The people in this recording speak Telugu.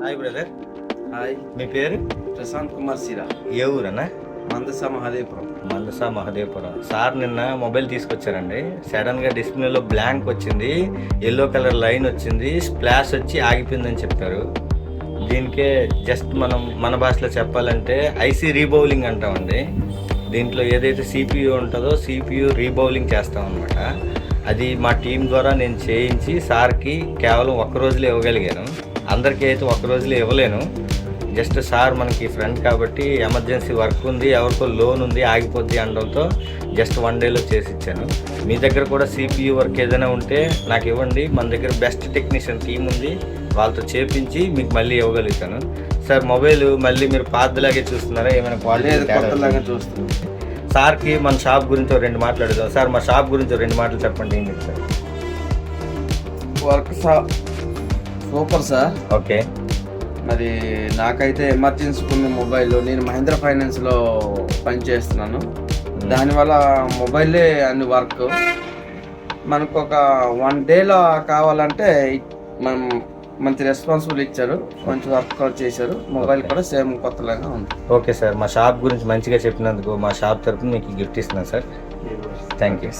Hi brother. హాయ్, మీ పేరు? ప్రశాంత్ కుమార్ సిరా. ఏ ఊరన్నా? మందస మహదేపురం. మందసా మహదేపురం. సార్ నిన్న మొబైల్ తీసుకొచ్చారండి. సడన్గా డిస్ప్లేలో బ్లాంక్ వచ్చింది, ఎల్లో కలర్ లైన్ వచ్చింది, స్ప్లాష్ వచ్చి ఆగిపోయిందని చెప్పారు. దీనికే జస్ట్ మనం మన భాషలో చెప్పాలంటే ఐసీ రీబౌలింగ్ అంటామండి. దీంట్లో ఏదైతే సిపియు ఉంటుందో సిపియు రీబౌలింగ్ చేస్తామన్నమాట. అది మా టీం ద్వారా నేను చేయించి సార్కి కేవలం ఒక్క రోజులో ఇవ్వగలిగాను. అందరికీ అయితే ఒక్క రోజులో ఇవ్వలేను. జస్ట్ సార్ మనకి ఫ్రెండ్ కాబట్టి ఎమర్జెన్సీ వర్క్ ఉంది, ఎవరికో లోన్ ఉంది ఆగిపోద్ది అనడంతో జస్ట్ 1 డేలో చేసి ఇచ్చాను. మీ దగ్గర కూడా సిపియు వర్క్ ఏదైనా ఉంటే నాకు ఇవ్వండి. మన దగ్గర బెస్ట్ టెక్నీషియన్ టీం ఉంది, వాళ్ళతో చేపించి మీకు మళ్ళీ ఇవ్వగలుగుతాను. సార్ మొబైల్ మళ్ళీ మీరు పాతలాగే చూస్తున్నారా? ఏమైనా కొత్తలాగా చూస్తున్నాం. సార్కి మన షాప్ గురించి 2 మాట్లాడదాం. సార్ మా షాప్ గురించి 2 మాటలు చెప్పండి. ఏం చెప్తారు? Work super sir. ఓకే. మరి నాకైతే ఎమర్జెన్సీ ఉన్న మొబైల్, నేను మహీంద్రా ఫైనాన్స్లో పనిచేస్తున్నాను. దానివల్ల మొబైలే అన్ని వర్క్ మనకు ఒక 1 డేలో కావాలంటే మనం మంచి రెస్పాన్సిబుల్ ఇచ్చారు, మంచి వర్క్ చేశారు. మొబైల్ కూడా సేమ్ కొత్తలాగా ఉంది. ఓకే సార్, మా షాప్ గురించి మంచిగా చెప్పినందుకు మా షాప్ తరఫున మీకు గిఫ్ట్ ఇస్తున్నాను సార్. Thank you.